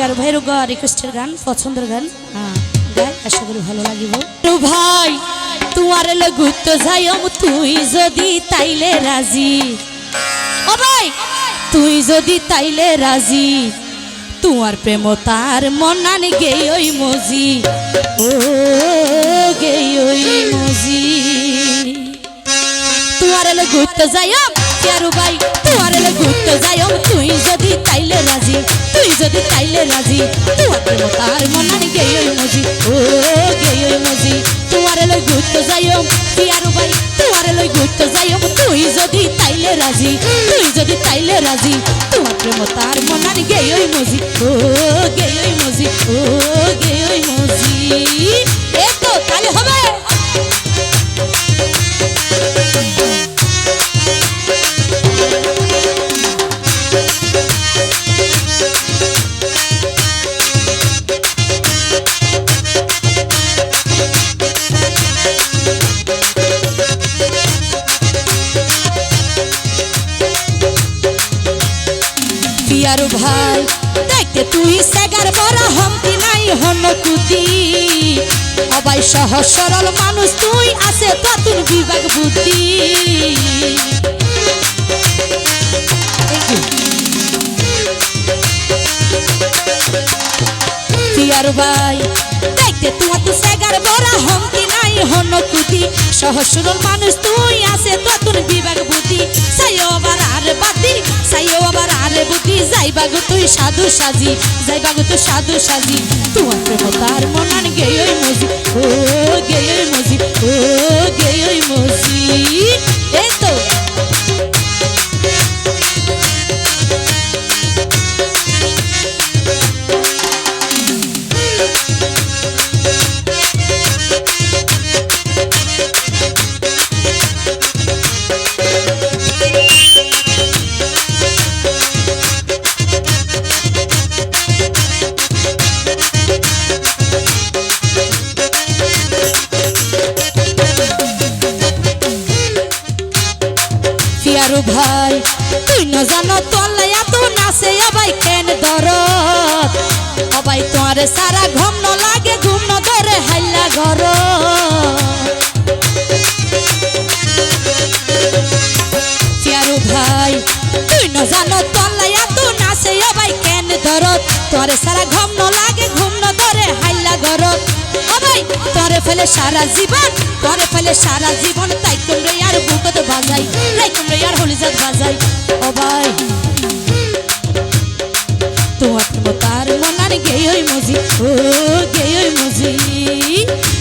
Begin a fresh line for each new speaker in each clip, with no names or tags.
আর ভাইয়ের রিকোয়েস্টের গান পছন্দের গান গাই আশা করি ভালো লাগিব। ভাই তোমার ঘুরতে যাইম তুই যদি তাইলে রাজি, ও ভাই তুই যদি তাইলে রাজি, তোমার প্রেম তার মনান গে ওই মজি, ও গে ওই মজি। তোমার ঘুরতে যাইম কেরু ভাই, তোমার ঘুরতে যাইম তুই যদি তাইলে রাজি, তুই যদি তাইলে রাজি, তোমার প্রেম তার মনান গে ওই মজি, ও গে ওই মজি। তোমার ঘুরতে যাইম কেরু ভাই, তোমার ঘুরতে যাইম তুই যদি তাইলে রাজি, তুই যদি তাইলে রাজি, তোমার প্রেম তার মনান গে ওই মজি, ও গে ওই মজি, ও গে ওই মজি। এই তো তাহলে হবে। পিয়ারু ভাই দেখতে তুই সেগার বড় হমতি নাই হন কুতি, অবাই সহজ সরল মানুষ তুই আছে তোর বিভাগ বুদ্ধি। পিয়ারু ভাই দেখতে তোমার তো সেগার বড় হমতি নাই হন কুতি, সহজ সরল মানুষ তুই আছে তোর বিভাগ বুদ্ধি। সাইও আবার আর বাদি, সাইও আবার আরে বুদ্ধি, যাইবাগো তুই সাধু সাজি, যাইবাগো তুই সাধু সাজি, তোমার প্রেম তার মনান গে ওই মজি, ও গে ওই মজি, ও গে ওই মজি। এই তো পিয়ারু ভাই তুই না জানো তোলে এত নাচে অবাই কেন দরদ, অবাই তোমার সারা ঘুম ন লাগে ঘুম ন ধরে হাইলা ঘর। পিয়ারু ভাই তুই না জানো তোলে এত নাচে অবাই কেন দরদ, তোমার সারা ঘুম ন লাগে ঘুম ন ধরে হাইলা ঘর। অবাই তোরে ফেলে সারা জীবন, তোরে ফেলে সারা জীবন, তাই তোমরা আর বুকত বাজাই, তাই তোমরা আর হলিজাত বাজাই। ও ভাই তোমার তার মনার গে ওই মজি, ও গে ওই মজি।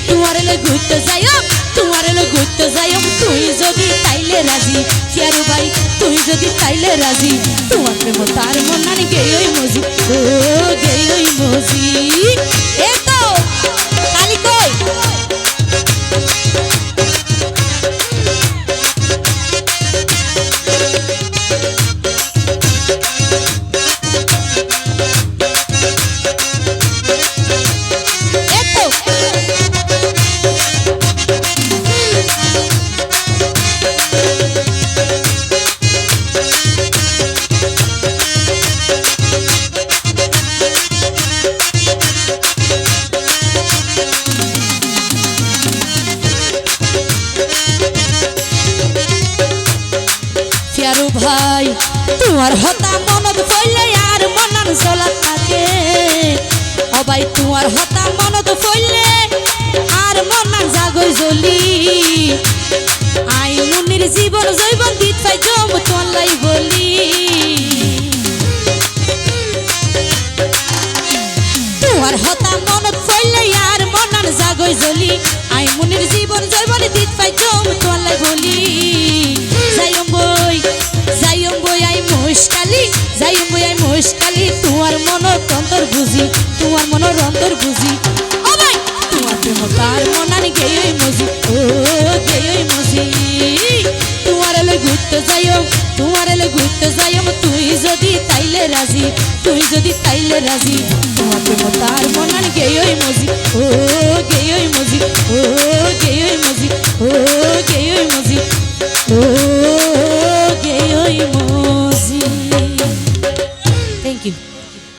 তোমার ঘুরতে যাইম, তোমার ঘুরতে যাইম তুই যদি তাইলে রাজি, পিয়ারু ভাই তুই যদি তাইলে রাজি, তোমার প্রেম তার মনার গে ওই মজি, ও গে ওই মজি। এই তো কালি কই পিয়ারু ভাই তোমার হতা মনত পড়লে আর মনান জ্বলা থাকে, অবাই তোমার হতা মনত পড়লে আর মনান জাগই জ্বলি। আই মুনির জীবন জৈবন দিত পাই জম তোলাই বলি। তোমার হতা মনত পড়লে আর মনান জাগই জ্বলি, আই মুনির জীবন জৈবন দিত পাই জম তোলাই বলি। যাইম বই যাইম বই আই মুশকালি, যাইম বই আই মুশকালি, তোমার মনের অন্তর বুঝি, তোমার মনের অন্তর বুঝি। ও ভাই তোমার প্রেম তার মনান গে ওই মজি, ও গে ওই মজি। তোমার ঘুরতে রাজি তুই যদি তাইলে রাজি তোমাকে মতার মনান গেই মজি ও গেই মজি ও